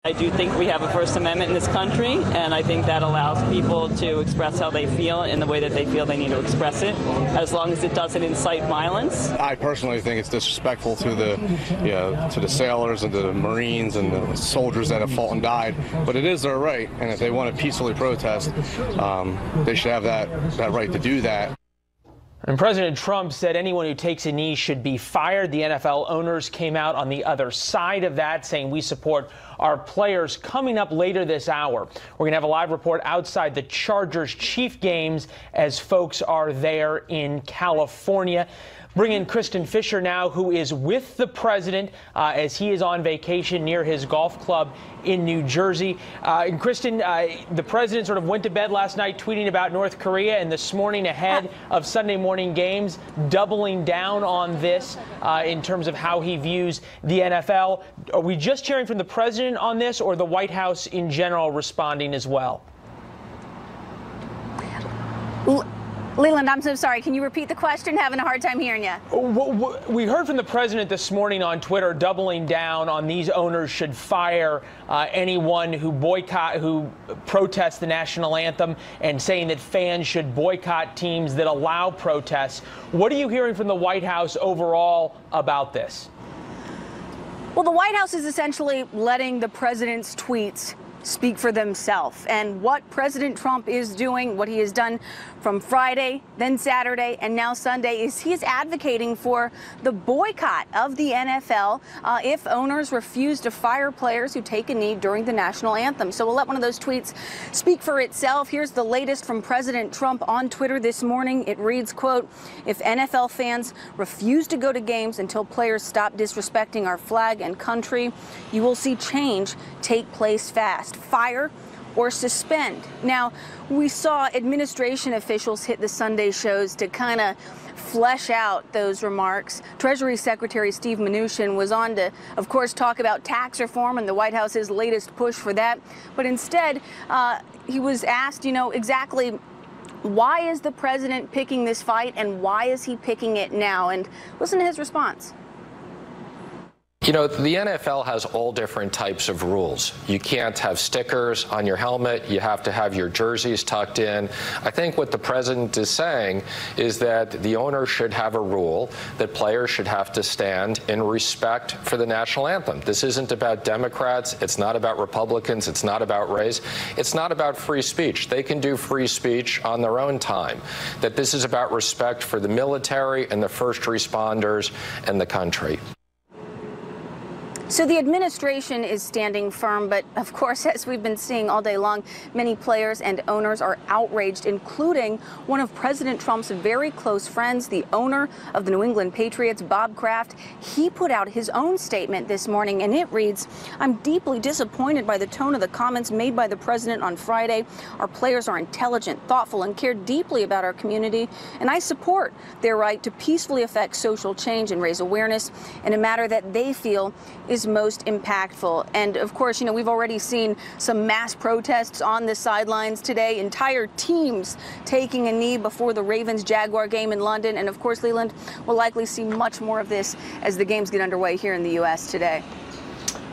I do think we have a First Amendment in this country, and I think that allows people to express how they feel in the way that they feel they need to express it, as long as it doesn't incite violence. I personally think it's disrespectful to the sailors and the Marines and the soldiers that have fought and died, but it is their right, and if they want to peacefully protest, they should have that right to do that. And President Trump said anyone who takes a knee should be fired. The NFL owners came out on the other side of that, saying we support our players. Coming up later this hour, we're going to have a live report outside the Chargers-Chiefs games as folks are there in California. Bring in Kristen Fisher now, who is with the president as he is on vacation near his golf club in New Jersey. And Kristen, the president sort of went to bed last night tweeting about North Korea, and this morning ahead of Sunday morning games, doubling down on this in terms of how he views the NFL. Are we just hearing from the president on this, or the White House in general responding as well? Leland, I'm so sorry. Can you repeat the question? Having a hard time hearing you. We heard from the president this morning on Twitter doubling down on these owners should fire anyone who protests the national anthem, and saying that fans should boycott teams that allow protests. What are you hearing from the White House overall about this? Well, the White House is essentially letting the president's tweets speak for themselves. And what President Trump is doing, what he has done from Friday, then Saturday, and now Sunday, is he is advocating for the boycott of the NFL if owners refuse to fire players who take a knee during the national anthem. So we'll let one of those tweets speak for itself. Here's the latest from President Trump on Twitter this morning. It reads, quote, "If NFL fans refuse to go to games until players stop disrespecting our flag and country, you will see change take place fast. Fire or suspend." Now, we saw administration officials hit the Sunday shows to kind of flesh out those remarks. Treasury Secretary Steve Mnuchin was on to, of course, talk about tax reform and the White House's latest push for that. But instead, he was asked, exactly why is the president picking this fight and why is he picking it now? And listen to his response. The NFL has all different types of rules. You can't have stickers on your helmet. You have to have your jerseys tucked in. I think what the president is saying is that the owner should have a rule that players should have to stand in respect for the national anthem. This isn't about Democrats. It's not about Republicans. It's not about race. It's not about free speech. They can do free speech on their own time. That this is about respect for the military and the first responders and the country. So the administration is standing firm, but of course, as we've been seeing all day long, many players and owners are outraged, including one of President Trump's very close friends, the owner of the New England Patriots, Bob Kraft. He put out his own statement this morning, and it reads, "I'm deeply disappointed by the tone of the comments made by the president on Friday. Our players are intelligent, thoughtful, and care deeply about our community, and I support their right to peacefully affect social change and raise awareness in a matter that they feel is most impactful." And of course, we've already seen some mass protests on the sidelines today, entire teams taking a knee before the Ravens-Jaguar game in London. And of course, Leland, will likely see much more of this as the games get underway here in the U.S. today.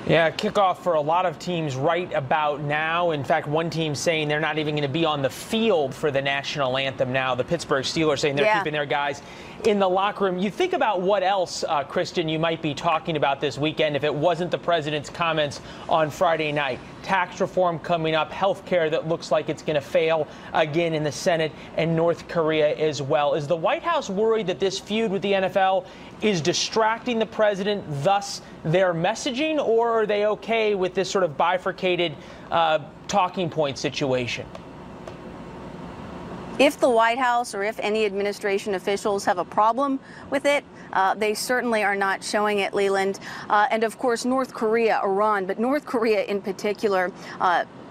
Yeah, kickoff for a lot of teams right about now. In fact, one team saying they're not even going to be on the field for the national anthem now. The Pittsburgh Steelers saying they're keeping their guys in the locker room. You think about what else, Kristen, you might be talking about this weekend if it wasn't the president's comments on Friday night. Tax reform coming up, health care that looks like it's going to fail again in the Senate, and North Korea as well. Is the White House worried that this feud with the NFL is distracting the president, thus their messaging, or are they okay with this sort of bifurcated talking point situation? If the White House or if any administration officials have a problem with it, they certainly are not showing it, Leland. And of course, North Korea, Iran, but North Korea in particular,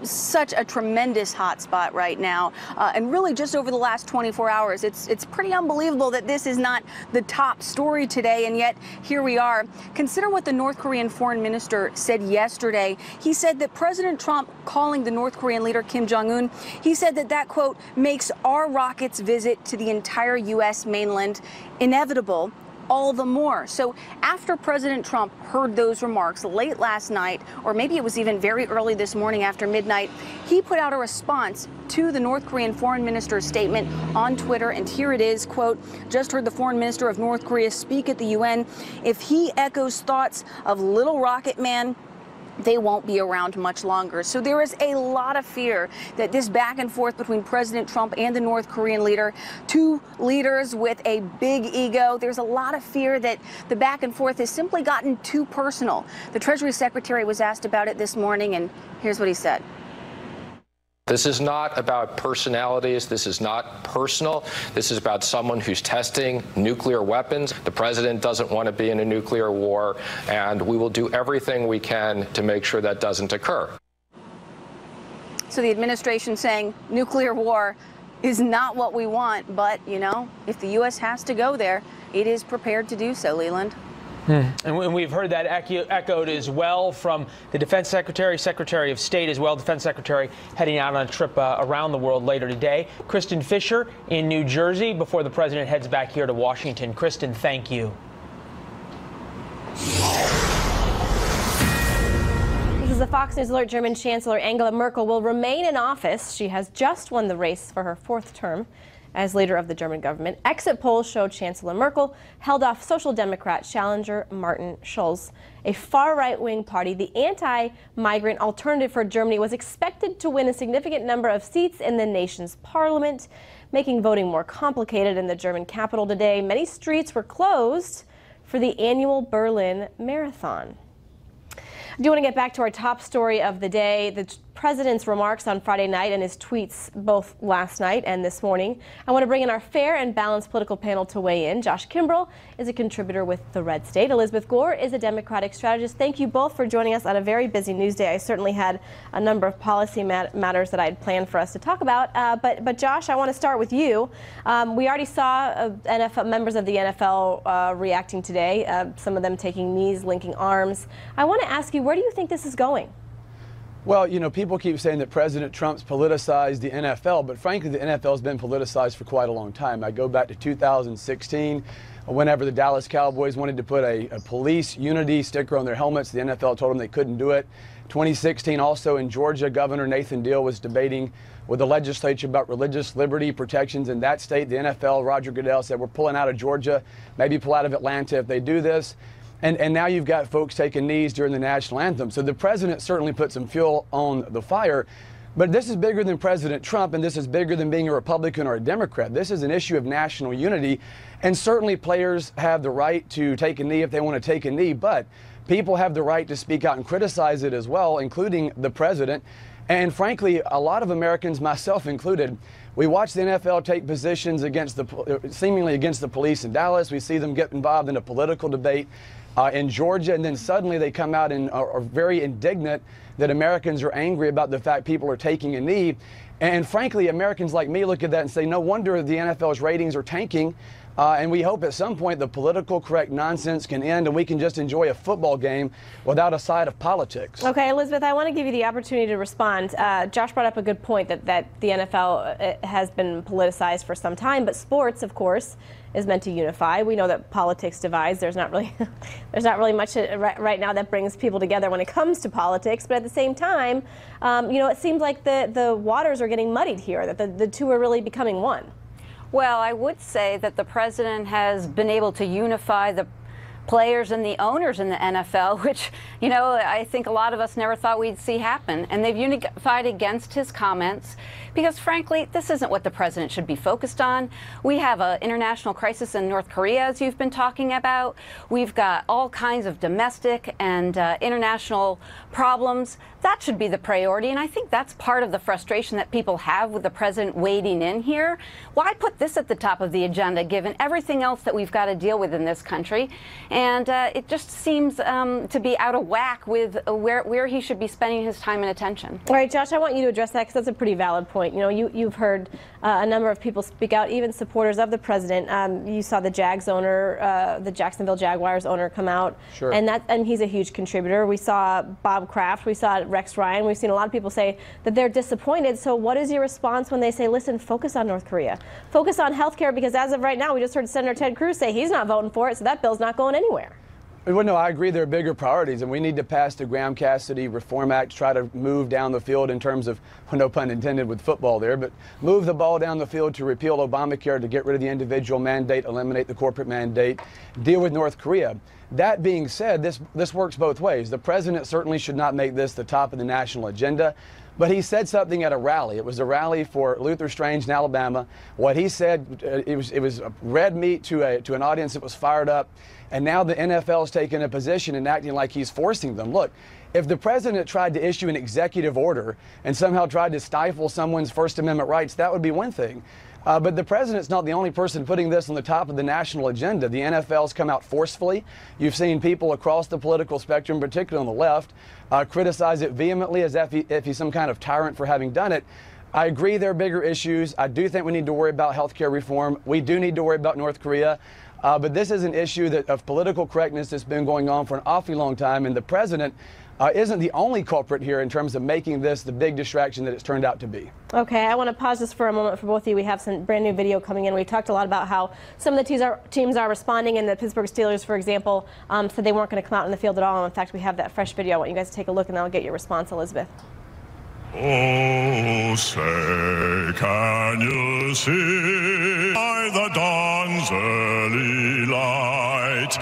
such a tremendous hotspot right now. And really just over the last 24 hours, it's pretty unbelievable that this is not the top story today. And yet here we are. Consider what the North Korean foreign minister said yesterday. He said that President Trump calling the North Korean leader Kim Jong-un, he said that quote, makes our rockets visit to the entire U.S. mainland inevitable all the more. So after President Trump heard those remarks late last night, or maybe it was even very early this morning after midnight, he put out a response to the North Korean foreign minister's statement on Twitter. And here it is, quote, "Just heard the foreign minister of North Korea speak at the UN. If he echoes thoughts of Little Rocket Man, they won't be around much longer." So there is a lot of fear that this back and forth between President Trump and the North Korean leader, two leaders with a big ego, there's a lot of fear that the back and forth has simply gotten too personal. The Treasury Secretary was asked about it this morning, and here's what he said. This is not about personalities. This is not personal. This is about someone who's testing nuclear weapons. The president doesn't want to be in a nuclear war, and we will do everything we can to make sure that doesn't occur. So the administration saying nuclear war is not what we want, but, you know, if the U.S. has to go there, it is prepared to do so, Leland. And we've heard that echoed as well from the Defense Secretary, Secretary of State as well, Defense Secretary heading out on a trip around the world later today. Kristen Fisher in New Jersey before the president heads back here to Washington. Kristen, thank you. This is a Fox News alert. German Chancellor Angela Merkel will remain in office. She has just won the race for her 4th term as leader of the German government. Exit polls showed Chancellor Merkel held off Social Democrat challenger Martin Schulz. A far right-wing party, the anti-migrant Alternative for Germany, was expected to win a significant number of seats in the nation's parliament, making voting more complicated in the German capital today. Many streets were closed for the annual Berlin Marathon. I do want to get back to our top story of the day, the president's remarks on Friday night and his tweets both last night and this morning. I want to bring in our fair and balanced political panel to weigh in. Josh Kimbrell is a contributor with The Red State. Elizabeth Gore is a Democratic strategist. Thank you both for joining us on a very busy news day. I certainly had a number of policy matters that I had planned for us to talk about. But Josh, I want to start with you. We already saw members of the NFL reacting today, some of them taking knees, linking arms. I want to ask you, where do you think this is going? Well, you know, people keep saying that President Trump's politicized the NFL, but frankly, the NFL has been politicized for quite a long time. I go back to 2016, whenever the Dallas Cowboys wanted to put a police unity sticker on their helmets. The NFL told them they couldn't do it. 2016, also in Georgia, Governor Nathan Deal was debating with the legislature about religious liberty protections in that state. The NFL, Roger Goodell, said, we're pulling out of Georgia, maybe pull out of Atlanta if they do this. And now you've got folks taking knees during the national anthem. So the president certainly put some fuel on the fire. But this is bigger than President Trump, and this is bigger than being a Republican or a Democrat. This is an issue of national unity. And certainly players have the right to take a knee if they want to take a knee. But people have the right to speak out and criticize it as well, including the president. And frankly, a lot of Americans, myself included, we watch the NFL take positions against seemingly against the police in Dallas. We see them get involved in a political debate in Georgia, and then suddenly they come out and are very indignant that Americans are angry about the fact people are taking a knee. And frankly, Americans like me look at that and say, no wonder the NFL's ratings are tanking. And we hope at some point the political correct nonsense can end and we can just enjoy a football game without a side of politics. Okay, Elizabeth, I want to give you the opportunity to respond. Josh brought up a good point that the NFL has been politicized for some time, but sports, of course, is meant to unify. We know that politics divides. There's not really much right now that brings people together when it comes to politics. But at the same time, you know, it seems like the waters are getting muddied here, that the two are really becoming one. Well, I would say that the president has been able to unify the players and the owners in the NFL, which, you know, I think a lot of us never thought we'd see happen. And they've unified against his comments because, frankly, this isn't what the president should be focused on. We have an international crisis in North Korea, as you've been talking about. We've got all kinds of domestic and international problems. That should be the priority. And I think that's part of the frustration that people have with the president wading in here. Why put this at the top of the agenda, given everything else that we've got to deal with in this country? and it just seems to be out of whack with where he should be spending his time and attention. All right, Josh, I want you to address that because that's a pretty valid point. You know, you've heard a number of people speak out, even supporters of the president. You saw the Jags owner, the Jacksonville Jaguars owner, come out, sure. and he's a huge contributor. We saw Bob Kraft, we saw Rex Ryan. We've seen a lot of people say that they're disappointed. So what is your response when they say, listen, focus on North Korea, focus on health care, because as of right now, we just heard Senator Ted Cruz say he's not voting for it, so that bill's not going anywhere. Well, no, I agree there are bigger priorities, and we need to pass the Graham Cassidy Reform Act to try to move down the field in terms of, well, no pun intended with football there, but move the ball down the field to repeal Obamacare, to get rid of the individual mandate, eliminate the corporate mandate, deal with North Korea. That being said, this works both ways. The president certainly should not make this the top of the national agenda. But he said something at a rally. It was a rally for Luther Strange in Alabama. What he said, it was red meat to an audience that was fired up. And now the NFL's taken a position and acting like he's forcing them. Look, if the president tried to issue an executive order and somehow tried to stifle someone's First Amendment rights, that would be one thing. But the president's not the only person putting this on the top of the national agenda. The NFL's come out forcefully. You've seen people across the political spectrum, particularly on the left, criticize it vehemently as if he's some kind of tyrant for having done it. I agree there are bigger issues. I do think we need to worry about health care reform. We do need to worry about North Korea. But this is an issue of political correctness that's been going on for an awfully long time, and the president isn't the only culprit here in terms of making this the big distraction that it's turned out to be. Okay, I want to pause just for a moment for both of you. We have some brand new video coming in. We talked a lot about how some of the teams are responding, and the Pittsburgh Steelers, for example, said they weren't going to come out in the field at all. In fact, we have that fresh video. I want you guys to take a look, and then I'll get your response, Elizabeth. Oh, say, can you see by the dawn's early light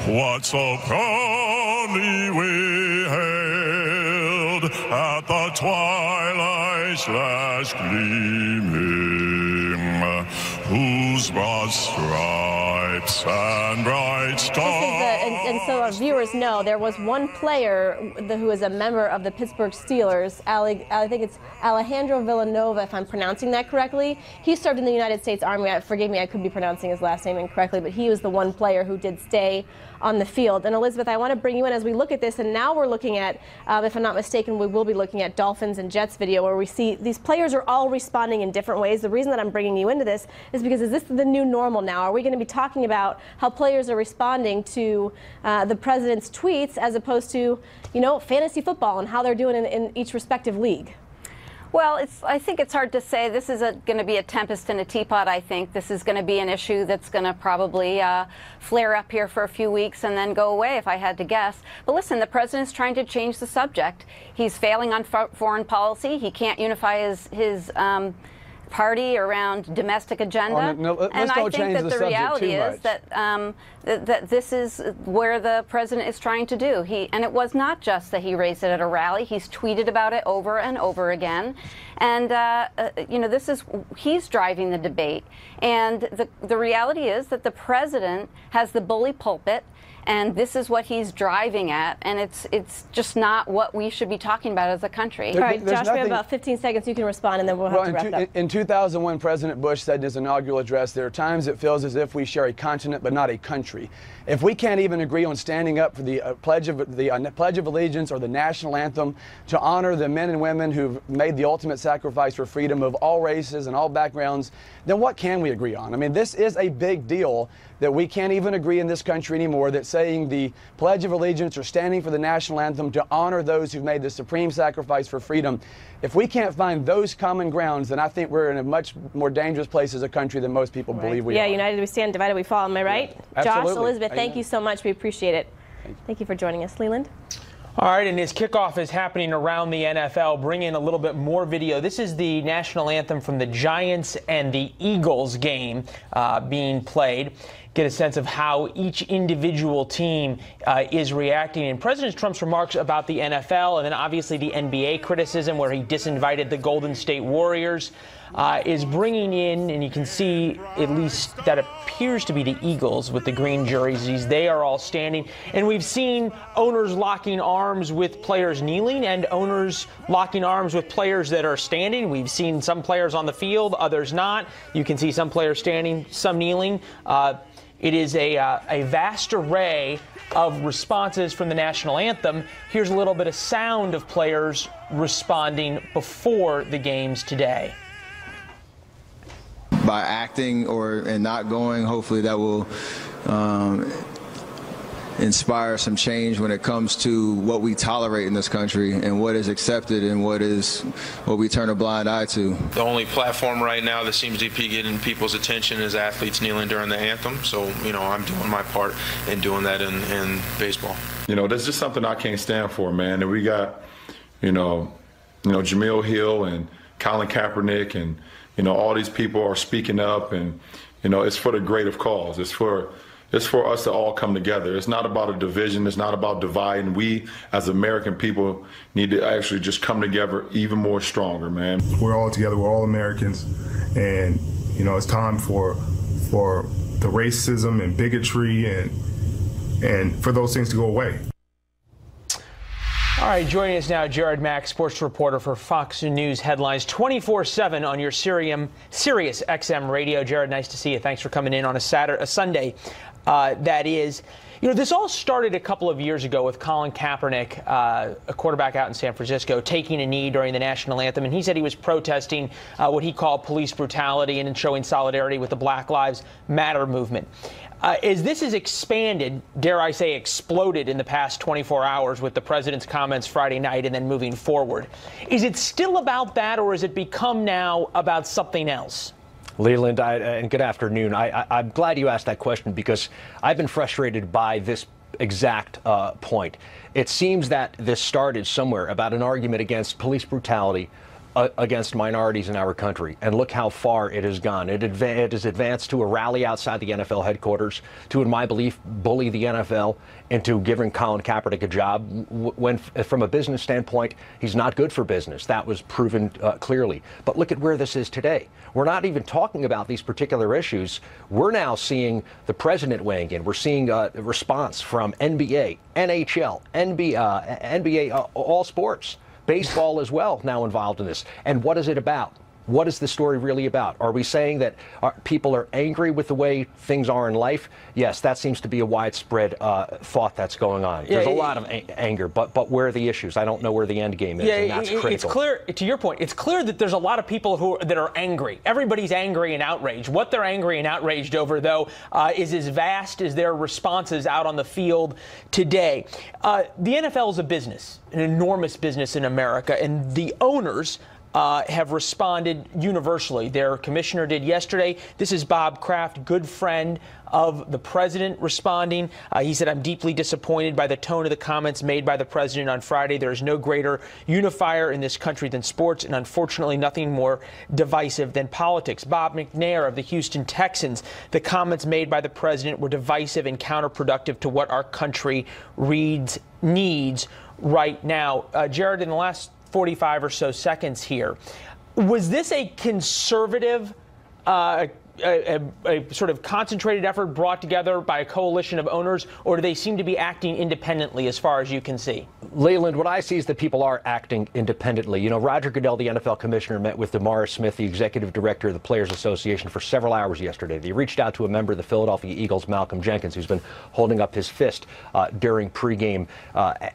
what so proudly we hailed at the twilight's last gleaming, whose broad stripes and bright stars. And so our viewers know there was one player who is a member of the Pittsburgh Steelers, I think it's Alejandro Villanueva, if I'm pronouncing that correctly. He served in the United States Army. Forgive me, I could be pronouncing his last name incorrectly, but he was the one player who did stay on the field. And Elizabeth, I want to bring you in as we look at this, and now we're looking at, if I'm not mistaken, we will be looking at Dolphins and Jets video where we see these players are all responding in different ways. The reason that I'm bringing you into this is because is this the new normal now? Are we going to be talking about how players are responding to the president's tweets as opposed to, you know, fantasy football and how they're doing in each respective league? Well, I think it's hard to say. This is going to be a tempest in a teapot, I think. This is going to be an issue that's going to probably flare up here for a few weeks and then go away, if I had to guess. But listen, the president's trying to change the subject. He's failing on foreign policy. He can't unify his party around domestic agenda. And I think that the reality is that that this is where the president is trying to do. And it was not just that he raised it at a rally. He's tweeted about it over and over again. And, you know, he's driving the debate. And the reality is that the president has the bully pulpit, and this is what he's driving at, and it's just not what we should be talking about as a country. All right, Josh, we have about 15 seconds. You can respond, and then we'll have to wrap it up. In 2001, President Bush said in his inaugural address, there are times it feels as if we share a continent but not a country. If we can't even agree on standing up for the Pledge of Allegiance or the national anthem to honor the men and women who've made the ultimate sacrifice for freedom of all races and all backgrounds, then what can we agree on? I mean, this is a big deal that we can't even agree in this country anymore, that saying the Pledge of Allegiance or standing for the national anthem to honor those who've made the supreme sacrifice for freedom. If we can't find those common grounds, then I think we're in a much more dangerous place as a country than most people believe we are. Yeah, united we stand, divided we fall. Am I right? Yeah, Josh, Elizabeth, thank you so much. We appreciate it. Thank you for joining us. Leland? All right, and as kickoff is happening around the NFL, bring in a little bit more video. This is the national anthem from the Giants and the Eagles game being played. Get a sense of how each individual team is reacting. And President Trump's remarks about the NFL and then obviously the NBA criticism where he disinvited the Golden State Warriors is bringing in, and you can see at least that appears to be the Eagles with the green jerseys. They are all standing. And we've seen owners locking arms with players kneeling and owners locking arms with players that are standing. We've seen some players on the field, others not. You can see some players standing, some kneeling. It is a vast array of responses from the national anthem. Here's a little bit of sound of players responding before the games today. By acting and not going, hopefully that will inspire some change when it comes to what we tolerate in this country and what is accepted and what we turn a blind eye to. The only platform right now that seems to be getting people's attention is athletes kneeling during the anthem. So, I'm doing my part in doing that in baseball. That's just something I can't stand for, man. And we got, Jamil Hill and Colin Kaepernick and, all these people are speaking up, and, it's for the greater cause. It's for us to all come together. It's not about a division. It's not about dividing. We, as American people, need to actually just come together even more stronger, man. We're all together. We're all Americans. And, it's time for the racism and bigotry and for those things to go away. All right, joining us now, Jared Mack, sports reporter for Fox News Headlines 24/7 on your Sirius XM radio. Jared, nice to see you. Thanks for coming in on a Sunday. That is, this all started a couple of years ago with Colin Kaepernick, a quarterback out in San Francisco, taking a knee during the national anthem. And he said he was protesting what he called police brutality and showing solidarity with the Black Lives Matter movement. As this has expanded, dare I say exploded in the past 24 hours with the president's comments Friday night and then moving forward, is it still about that, or has it become now about something else? Leland, and good afternoon. I'm glad you asked that question because I've been frustrated by this exact point. It seems that this started somewhere about an argument against police brutality against minorities in our country, and look how far it has gone. It has advanced to a rally outside the NFL headquarters to, in my belief, bully the NFL into giving Colin Kaepernick a job when, from a business standpoint, he's not good for business. That was proven clearly. But look at where this is today. We're not even talking about these particular issues. We're now seeing the president weighing in. We're seeing a response from NBA, NHL, NBA, all sports. Baseball as well now involved in this. And what is it about? What is the story really about? Are we saying that people are angry with the way things are in life? Yes, that seems to be a widespread thought that's going on. There's a lot of anger, but where are the issues? I don't know where the end game is, and that's critical. It's clear, to your point, it's clear that there's a lot of people that are angry. Everybody's angry and outraged. What they're angry and outraged over, though, is as vast as their responses out on the field today. The NFL is a business, an enormous business in America, and the owners have responded universally. Their commissioner did yesterday. This is Bob Kraft, good friend of the president, responding. He said, "I'm deeply disappointed by the tone of the comments made by the president on Friday. There is no greater unifier in this country than sports, and unfortunately nothing more divisive than politics." Bob McNair of the Houston Texans, the comments made by the president were divisive and counterproductive to what our country needs right now. Jared, in the last 45 or so seconds here, was this a conservative, a sort of concentrated effort brought together by a coalition of owners, or do they seem to be acting independently as far as you can see? Leland, what I see is that people are acting independently. Roger Goodell, the NFL commissioner, met with DeMaurice Smith, the executive director of the Players Association, for several hours yesterday. They reached out to a member of the Philadelphia Eagles, Malcolm Jenkins, who's been holding up his fist during pregame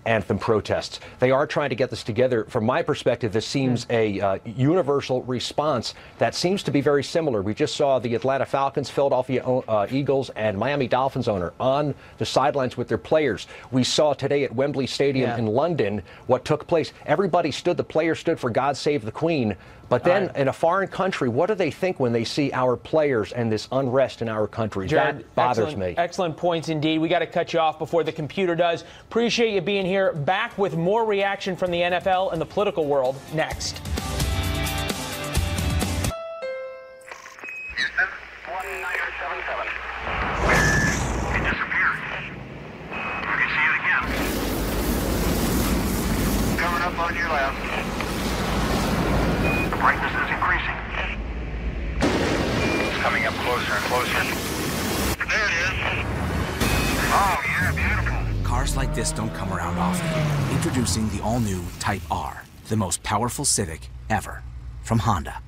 anthem protests. They are trying to get this together. From my perspective, this seems a universal response that seems to be very similar. We just saw the Atlanta Falcons, Philadelphia Eagles, and Miami Dolphins owner on the sidelines with their players. We saw today at Wembley Stadium in London what took place. Everybody stood, the players stood for God Save the Queen. But then in a foreign country, what do they think when they see our players and this unrest in our country? Jared, that bothers me. Excellent points indeed. We got to cut you off before the computer does. Appreciate you being here. Back with more reaction from the NFL and the political world next. On your left. The brightness is increasing. It's coming up closer and closer. There it is. Oh, yeah, beautiful. Cars like this don't come around often. Introducing the all-new Type R, the most powerful Civic ever, from Honda.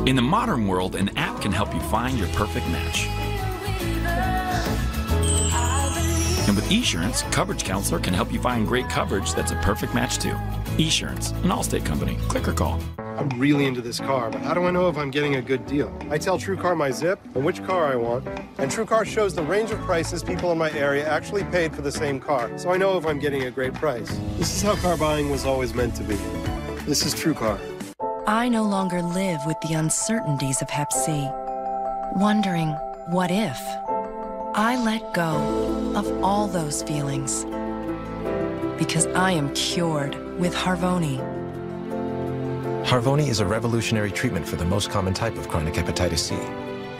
In the modern world, an app can help you find your perfect match. And with Esurance, Coverage Counselor can help you find great coverage that's a perfect match too. Esurance, an Allstate company. Click or call. I'm really into this car, but how do I know if I'm getting a good deal? I tell TrueCar my zip and which car I want, and TrueCar shows the range of prices people in my area actually paid for the same car, so I know if I'm getting a great price. This is how car buying was always meant to be. This is TrueCar. I no longer live with the uncertainties of Hep C, wondering, what if? I let go of all those feelings because I am cured with Harvoni. Harvoni is a revolutionary treatment for the most common type of chronic hepatitis C.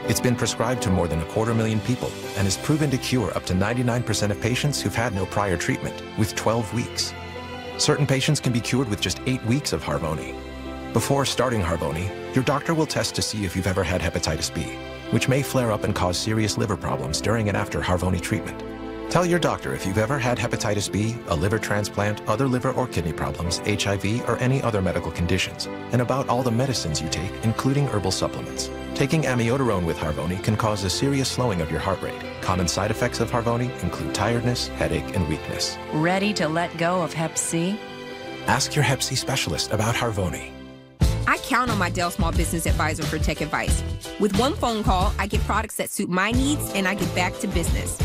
It's been prescribed to more than 250,000 people and is proven to cure up to 99% of patients who've had no prior treatment with 12 weeks. Certain patients can be cured with just 8 weeks of Harvoni. Before starting Harvoni, your doctor will test to see if you've ever had hepatitis B, which may flare up and cause serious liver problems during and after Harvoni treatment. Tell your doctor if you've ever had hepatitis B, a liver transplant, other liver or kidney problems, HIV, or any other medical conditions, and about all the medicines you take, including herbal supplements. Taking amiodarone with Harvoni can cause a serious slowing of your heart rate. Common side effects of Harvoni include tiredness, headache, and weakness. Ready to let go of Hep C? Ask your Hep C specialist about Harvoni. I count on my Dell Small Business Advisor for tech advice. With one phone call, I get products that suit my needs and I get back to business.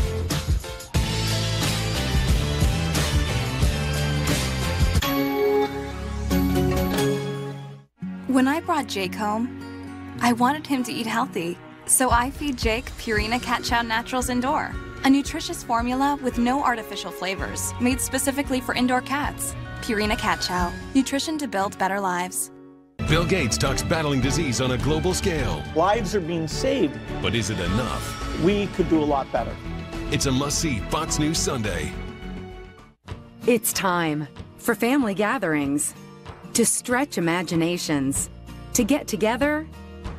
When I brought Jake home, I wanted him to eat healthy, so I feed Jake Purina Cat Chow Naturals Indoor, a nutritious formula with no artificial flavors, made specifically for indoor cats. Purina Cat Chow, nutrition to build better lives. Bill Gates talks battling disease on a global scale. Lives are being saved. But is it enough? We could do a lot better. It's a must-see Fox News Sunday. It's time for family gatherings, to stretch imaginations, to get together,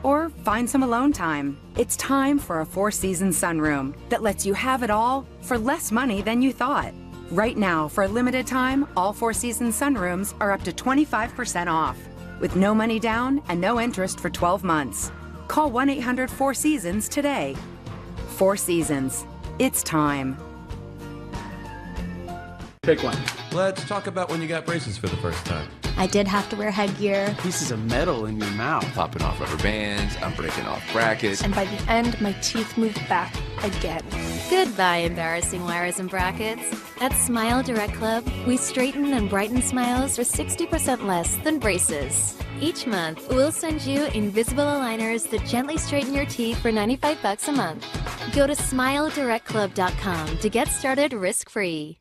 or find some alone time. It's time for a Four Seasons sunroom that lets you have it all for less money than you thought. Right now, for a limited time, all Four Seasons sunrooms are up to 25% off, with no money down and no interest for 12 months. Call 1-800-4SEASONS today. Four Seasons. It's time. Pick one. Let's talk about when you got braces for the first time. I did have to wear headgear. Pieces of metal in your mouth. Popping off rubber bands, I'm breaking off brackets. And by the end, my teeth moved back again. Goodbye, embarrassing wires and brackets. At Smile Direct Club, we straighten and brighten smiles for 60% less than braces. Each month, we'll send you invisible aligners that gently straighten your teeth for $95 a month. Go to SmileDirectClub.com to get started risk-free.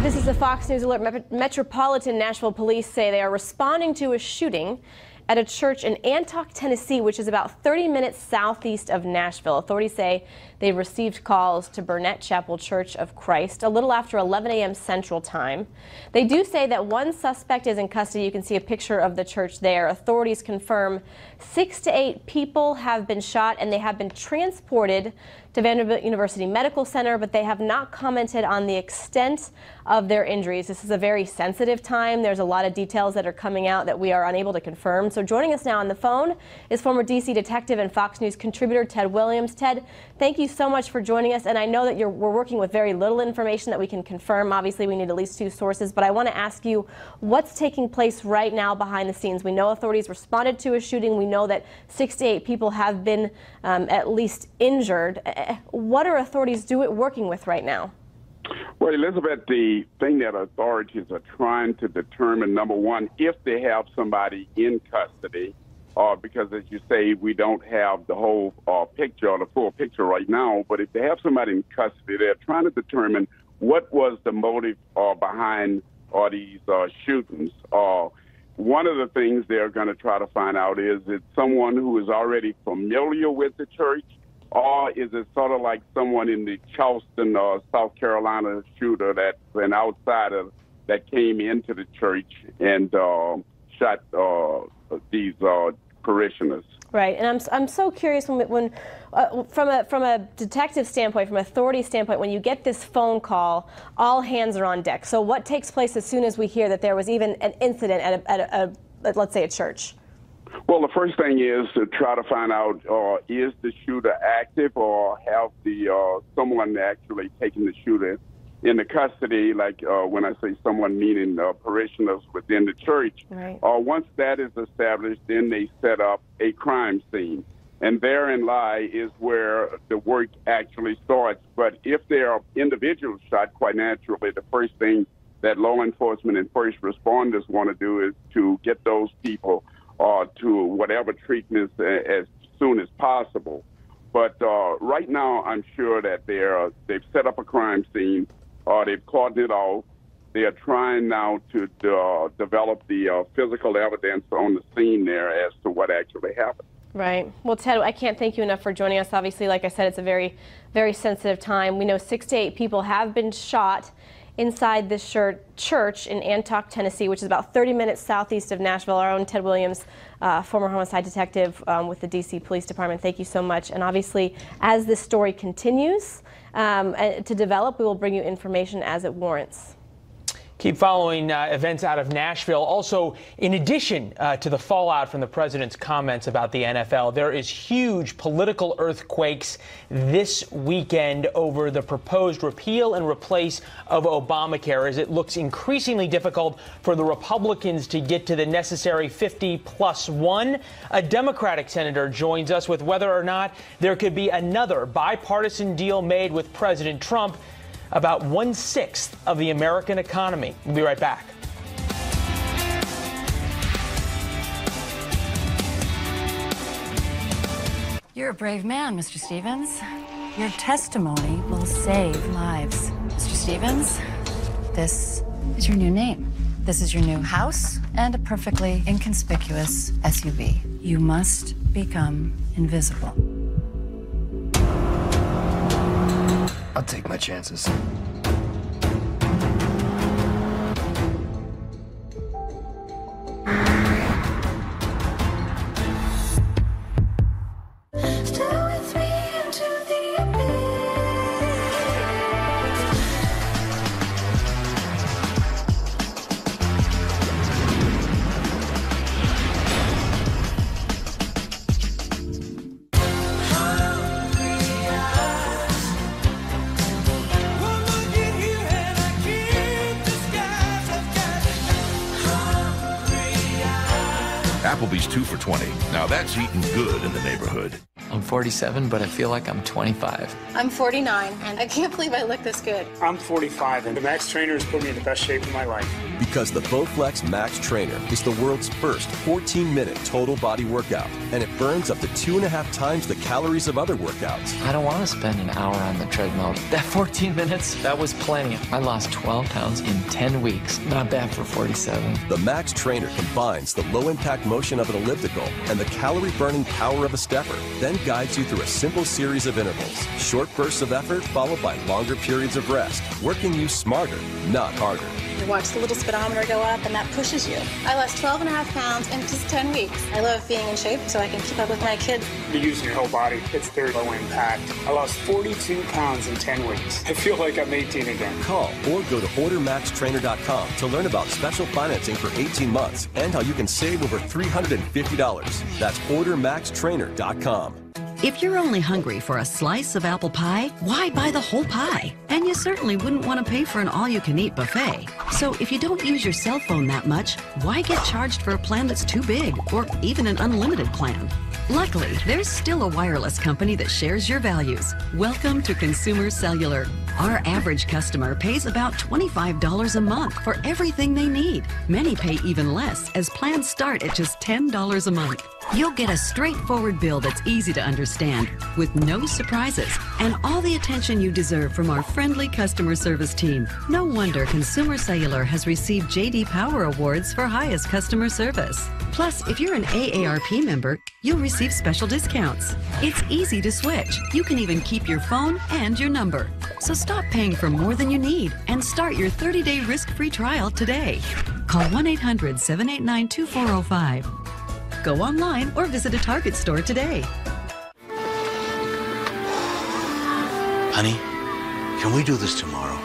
This is a Fox News alert. Metropolitan Nashville police say they are responding to a shooting at a church in Antioch, Tennessee, which is about 30 minutes southeast of Nashville. Authorities say they received calls to Burnett Chapel Church of Christ a little after 11 a.m. Central Time. They do say that one suspect is in custody. You can see a picture of the church there. Authorities confirm 6 to 8 people have been shot and they have been transported to Vanderbilt University Medical Center, but they have not commented on the extent of their injuries. This is a very sensitive time. There's a lot of details that are coming out that we are unable to confirm. So joining us now on the phone is former D.C. detective and Fox News contributor Ted Williams. Ted, thank you so much for joining us. And I know that we're working with very little information that we can confirm. Obviously, we need at least 2 sources. But I want to ask you what's taking place right now behind the scenes. We know authorities responded to a shooting. We know that 6 to 8 people have been at least injured. What are authorities working with right now? Well, Elizabeth, the thing that authorities are trying to determine, number one, if they have somebody in custody, because as you say, we don't have the whole picture or the full picture right now, but if they have somebody in custody, they're trying to determine what was the motive behind these shootings. One of the things they're going to try to find out is it someone who is already familiar with the church, or is it sort of like someone in the Charleston, South Carolina shooter that's an outsider that came into the church and shot these parishioners. Right, and I'm so curious when from a detective standpoint, from an authority standpoint, when you get this phone call, all hands are on deck. So what takes place as soon as we hear that there was even an incident at let's say a church? Well, the first thing is to try to find out is the shooter active, or have the someone actually taken the shooter into custody, like when I say someone, meaning parishioners within the church. Right. Once that is established, then they set up a crime scene. And therein is where the work actually starts. But if there are individuals shot, quite naturally, the first thing that law enforcement and first responders want to do is to get those people to whatever treatments as soon as possible. But right now, I'm sure that they've set up a crime scene. They've caught it off. They are trying now to develop the physical evidence on the scene there as to what actually happened. Right. Well, Ted, I can't thank you enough for joining us. Obviously, like I said, it's a very, very sensitive time. We know 6 to 8 people have been shot inside this church in Antioch, Tennessee, which is about 30 minutes southeast of Nashville. Our own Ted Williams, former homicide detective with the D.C. Police Department, thank you so much. And obviously, as this story continues to develop, we will bring you information as it warrants. Keep following events out of Nashville. Also, in addition to the fallout from the president's comments about the NFL, there is huge political earthquakes this weekend over the proposed repeal and replace of Obamacare, as it looks increasingly difficult for the Republicans to get to the necessary 50+1. A Democratic senator joins us with whether or not there could be another bipartisan deal made with President Trump about 1/6 of the American economy. We'll be right back. You're a brave man, Mr. Stevens. Your testimony will save lives. Mr. Stevens, this is your new name. This is your new house and a perfectly inconspicuous SUV. You must become invisible. I'll take my chances. Applebee's 2 for $20. Now that's eating good in the neighborhood. I'm 47, but I feel like I'm 25. I'm 49, and I can't believe I look this good. I'm 45, and the Max Trainer has put me in the best shape of my life. Because the Bowflex Max Trainer is the world's first 14-minute total body workout, and it burns up to 2.5 times the calories of other workouts. I don't want to spend an hour on the treadmill. That 14 minutes, that was plenty. I lost 12 pounds in 10 weeks. Not bad for 47. The Max Trainer combines the low-impact motion of an elliptical and the calorie-burning power of a stepper, then guides you through a simple series of intervals. Short bursts of effort followed by longer periods of rest, working you smarter, not harder. You watch the little speedometer go up, and that pushes you. I lost 12.5 pounds in just 10 weeks. I love being in shape so I can keep up with my kids. You're using your whole body. It's very low impact. I lost 42 pounds in 10 weeks. I feel like I'm 18 again. Call or go to ordermaxtrainer.com to learn about special financing for 18 months and how you can save over $350. That's ordermaxtrainer.com. If you're only hungry for a slice of apple pie, why buy the whole pie? And you certainly wouldn't want to pay for an all-you-can-eat buffet. So if you don't use your cell phone that much, why get charged for a plan that's too big or even an unlimited plan? Luckily, there's still a wireless company that shares your values. Welcome to Consumer Cellular. Our average customer pays about $25 a month for everything they need. Many pay even less, as plans start at just $10 a month. You'll get a straightforward bill that's easy to understand, with no surprises, and all the attention you deserve from our friendly customer service team. No wonder Consumer Cellular has received J.D. Power Awards for highest customer service. Plus, if you're an AARP member, you'll receive special discounts. It's easy to switch. You can even keep your phone and your number. So stop paying for more than you need and start your 30-day risk-free trial today. Call 1-800-789-2405. Go online or visit a Target store today. Honey, can we do this tomorrow?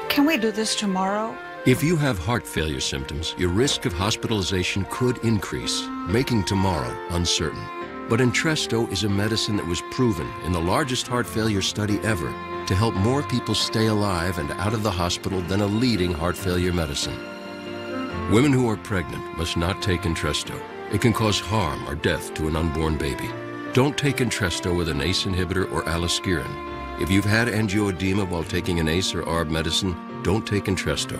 Can we do this tomorrow? If you have heart failure symptoms, your risk of hospitalization could increase, making tomorrow uncertain. But Entresto is a medicine that was proven in the largest heart failure study ever to help more people stay alive and out of the hospital than a leading heart failure medicine. Women who are pregnant must not take Entresto. It can cause harm or death to an unborn baby. Don't take Entresto with an ACE inhibitor or aliskiren. If you've had angioedema while taking an ACE or ARB medicine, don't take Entresto.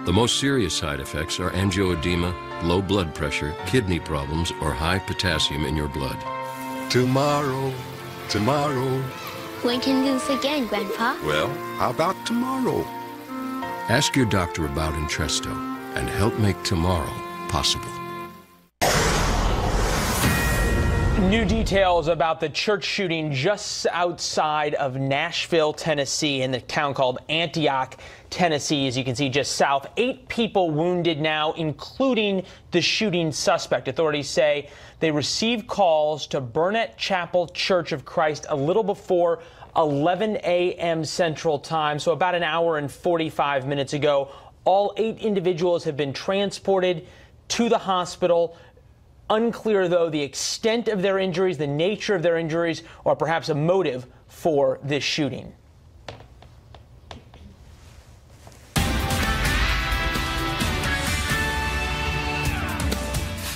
The most serious side effects are angioedema, low blood pressure, kidney problems, or high potassium in your blood. Tomorrow. When can we do this again, Grandpa? Well, how about tomorrow? Ask your doctor about Entresto and help make tomorrow possible. New details about the church shooting just outside of Nashville, Tennessee, in the town called Antioch, Tennessee. As you can see, just south. 8 people wounded now, including the shooting suspect. Authorities say they received calls to Burnett Chapel Church of Christ a little before 11 a.m. Central Time, so about an hour and 45 minutes ago. All 8 individuals have been transported to the hospital. Unclear, though, the extent of their injuries, the nature of their injuries, or perhaps a motive for this shooting.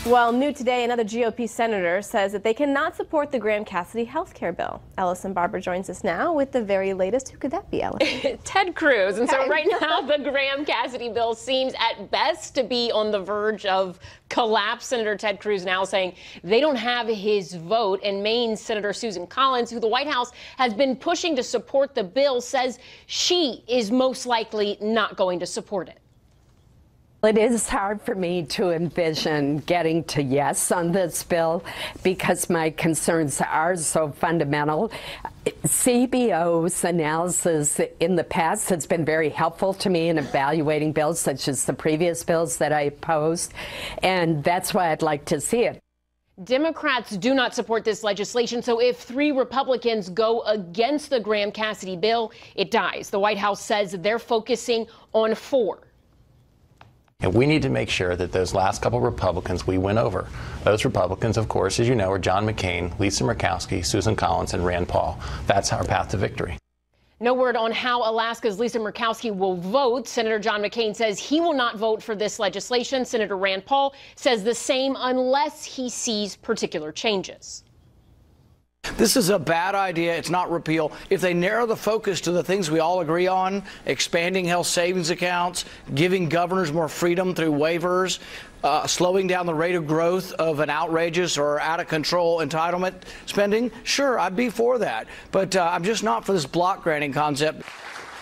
Well, new today, another GOP senator says that they cannot support the Graham Cassidy health care bill. Ellison Barber joins us now with the very latest. Who could that be, Ellison? Ted Cruz. And so right now, the Graham Cassidy bill seems at best to be on the verge of collapse. Senator Ted Cruz now saying they don't have his vote. And Maine Senator Susan Collins, who the White House has been pushing to support the bill, says she is most likely not going to support it. It is hard for me to envision getting to yes on this bill because my concerns are so fundamental. CBO's analysis in the past has been very helpful to me in evaluating bills such as the previous bills that I opposed, and that's why I'd like to see it. Democrats do not support this legislation, so if 3 Republicans go against the Graham Cassidy bill, it dies. The White House says they're focusing on 4. And we need to make sure that those last couple Republicans we win over. Those Republicans, of course, as you know, are John McCain, Lisa Murkowski, Susan Collins, and Rand Paul. That's our path to victory. No word on how Alaska's Lisa Murkowski will vote. Senator John McCain says he will not vote for this legislation. Senator Rand Paul says the same unless he sees particular changes. This is a bad idea. It's not repeal. If they narrow the focus to the things we all agree on, expanding health savings accounts, giving governors more freedom through waivers, slowing down the rate of growth of an outrageous or out of control entitlement spending, sure, I'd be for that. But I'm just not for this block granting concept.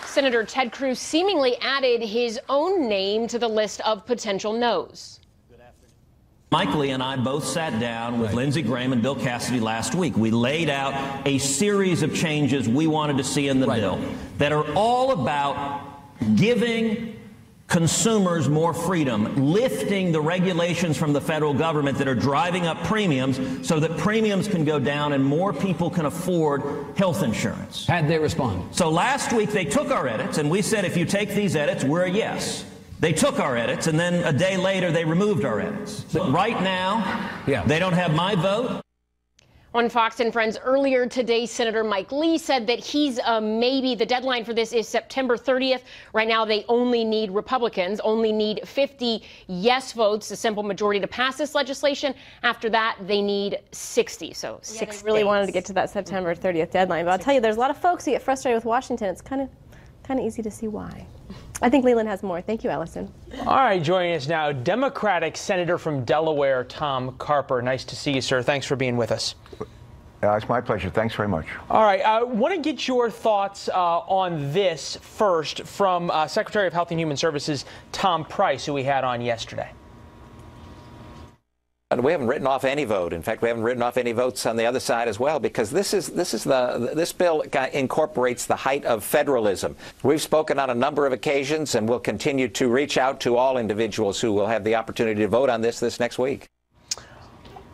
Senator Ted Cruz seemingly added his own name to the list of potential no's. Mike Lee and I both sat down with Lindsey Graham and Bill Cassidy last week. We laid out a series of changes we wanted to see in the bill that are all about giving consumers more freedom, lifting the regulations from the federal government that are driving up premiums so that premiums can go down and more people can afford health insurance. How'd they respond? So last week they took our edits and we said if you take these edits, we're a yes. They took our edits, and then a day later, they removed our edits. But right now, they don't have my vote. On Fox and Friends earlier today, Senator Mike Lee said that he's maybe. The deadline for this is September 30th. Right now, they only need Republicans, only need 50 yes votes, a simple majority to pass this legislation. After that, they need 60. So 6 They really wanted to get to that September 30th deadline. But I'll tell you, there's a lot of folks who get frustrated with Washington. It's kind of easy to see why. I think Leland has more. Thank you, Ellison. All right, joining us now, Democratic Senator from Delaware, Tom Carper. Nice to see you, sir. Thanks for being with us. It's my pleasure. Thanks very much. All right, I want to get your thoughts on this first from Secretary of Health and Human Services Tom Price, who we had on yesterday. And we haven't written off any vote. In fact, we haven't written off any votes on the other side as well, because this bill incorporates the height of federalism. We've spoken on a number of occasions, and we'll continue to reach out to all individuals who will have the opportunity to vote on this next week.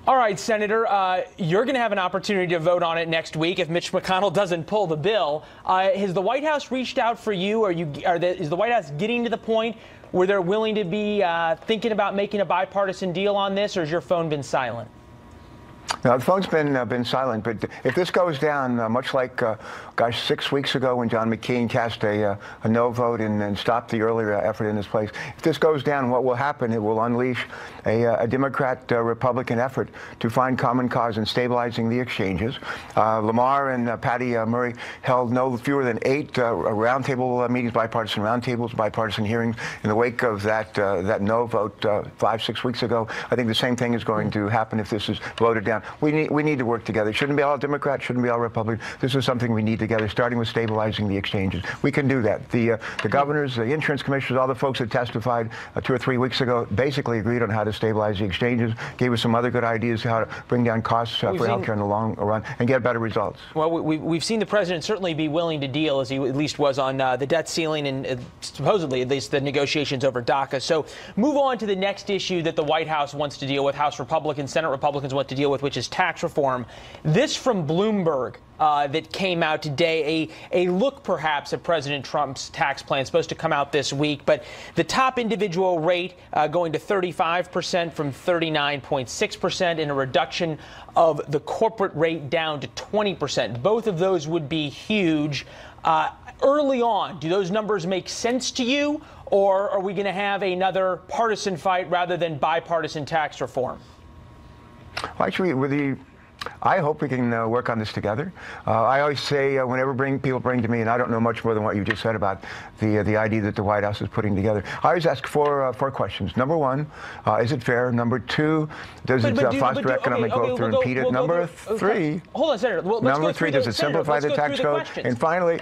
All right, Senator, you're going to have an opportunity to vote on it next week if Mitch McConnell doesn't pull the bill. Has the White House reached out for you? Is the White House getting to the point where they're willing to be thinking about making a bipartisan deal on this, or has your phone been silent? No, the phone's been silent, but if this goes down, much like, 6 weeks ago when John McCain cast a no vote and stopped the earlier effort in this place, if this goes down, what will happen, it will unleash a Democrat-Republican effort to find common cause in stabilizing the exchanges. Lamar and Patty Murray held no fewer than 8 roundtable meetings, bipartisan roundtables, bipartisan hearings in the wake of that no vote 5-6 weeks ago. I think the same thing is going to happen if this is voted down. We need to work together. It shouldn't be all Democrats, shouldn't be all Republicans. This is something we need together, starting with stabilizing the exchanges. We can do that. The governors, the insurance commissioners, all the folks that testified 2 or 3 weeks ago basically agreed on how to stabilize the exchanges, gave us some other good ideas how to bring down costs for healthcare in the long run and get better results. Well, we've seen the president certainly be willing to deal, as he at least was on the debt ceiling and supposedly at least the negotiations over DACA. So move on to the next issue that the White House wants to deal with, House Republicans, Senate Republicans want to deal with, which is tax reform. This from Bloomberg that came out today, a look perhaps at President Trump's tax plan, supposed to come out this week, but the top individual rate going to 35% from 39.6%, and a reduction of the corporate rate down to 20%. Both of those would be huge. Early on, do those numbers make sense to you, or are we going to have another partisan fight rather than bipartisan tax reform? Well, actually, I hope we can work on this together. I always say, whenever people bring to me, and I don't know much more than what you just said about the idea that the White House is putting together, I always ask four questions. Number one, is it fair? Number two, does it foster economic growth or impede it? Number three, hold on, Senator. Number three, does it simplify the tax code? And finally,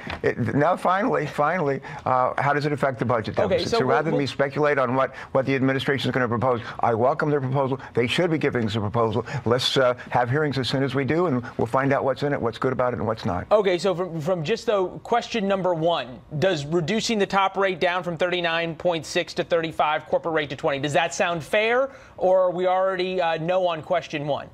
how does it affect the budget deficit? So rather than me speculate on what the administration is going to propose, I welcome their proposal. They should be giving us a proposal. Let's have hearings as soon as we do, and we'll find out what's in it, what's good about it, and what's not. Okay, so from just question number one, does reducing the top rate down from 39.6 to 35, corporate rate to 20, does that sound fair, or are we already no on question one?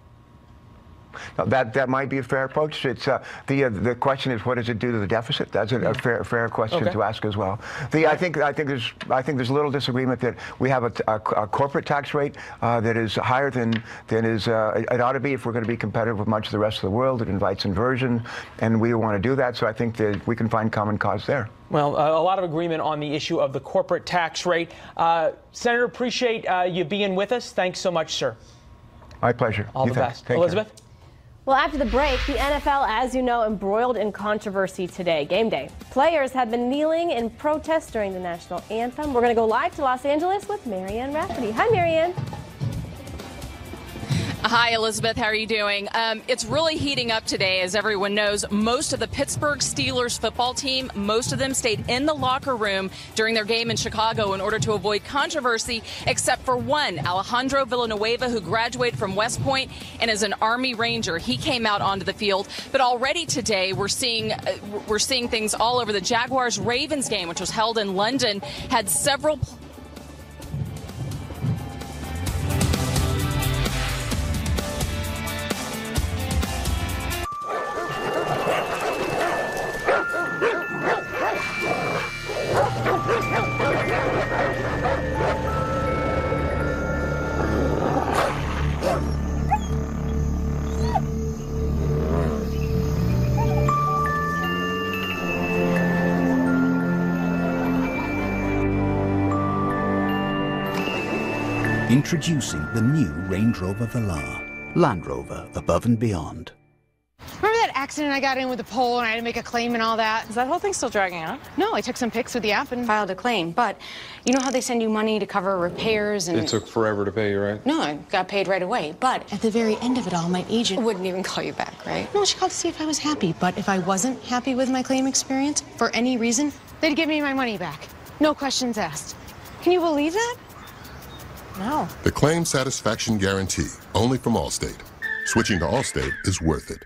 No, that might be a fair approach. It's the question is, what does it do to the deficit? That's a fair question to ask as well. I think there's little disagreement that we have a corporate tax rate that is higher than is it ought to be if we're going to be competitive with much of the rest of the world. It invites inversion, and we want to do that. So I think that we can find common cause there. Well, a lot of agreement on the issue of the corporate tax rate. Senator, appreciate you being with us. Thanks so much, sir. My pleasure. All the best. Elizabeth? Well, after the break, the NFL, as you know, embroiled in controversy today, game day. Players have been kneeling in protest during the national anthem. We're going to go live to Los Angeles with Marianne Rafferty. Hi, Marianne. Hi, Elizabeth. How are you doing? It's really heating up today, as everyone knows. Most of the Pittsburgh Steelers football team, most of them stayed in the locker room during their game in Chicago in order to avoid controversy, except for one, Alejandro Villanueva, who graduated from West Point and is an Army Ranger. He came out onto the field. But already today, we're seeing things all over. The Jaguars-Ravens game, which was held in London, had several Introducing the new Range Rover Velar. Land Rover, above and beyond. Remember that accident I got in with the pole and I had to make a claim and all that? Is that whole thing still dragging on? No, I took some pics with the app and filed a claim. But you know how they send you money to cover repairs and... It took forever to pay you, right? No, I got paid right away. But at the very end of it all, my agent wouldn't even call you back, right? No, she called to see if I was happy. But if I wasn't happy with my claim experience, for any reason, they'd give me my money back. No questions asked. Can you believe that? No. The claim satisfaction guarantee, only from Allstate. Switching to Allstate is worth it.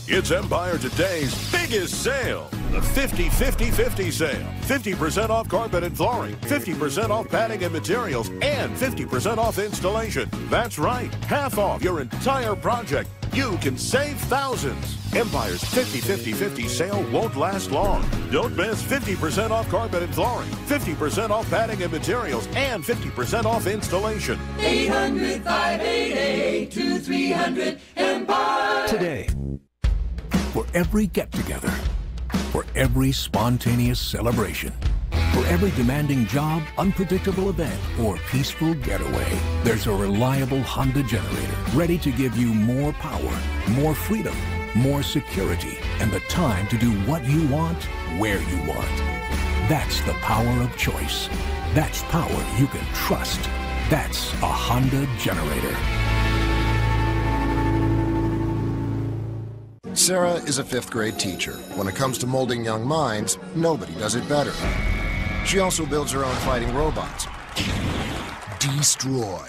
It's Empire Today's biggest sale, the 50-50-50 sale. 50% off carpet and flooring, 50% off padding and materials, and 50% off installation. That's right, half off your entire project. You can save thousands. Empire's 50-50-50 sale won't last long. Don't miss 50% off carpet and flooring, 50% off padding and materials, and 50% off installation. 800-588-2300 Empire. Today, for every get-together, for every spontaneous celebration, for every demanding job, unpredictable event, or peaceful getaway, there's a reliable Honda generator ready to give you more power, more freedom, more security, and the time to do what you want, where you want. That's the power of choice. That's power you can trust. That's a Honda generator. Sarah is a 5th grade teacher. When it comes to molding young minds, nobody does it better. She also builds her own fighting robots. Destroy.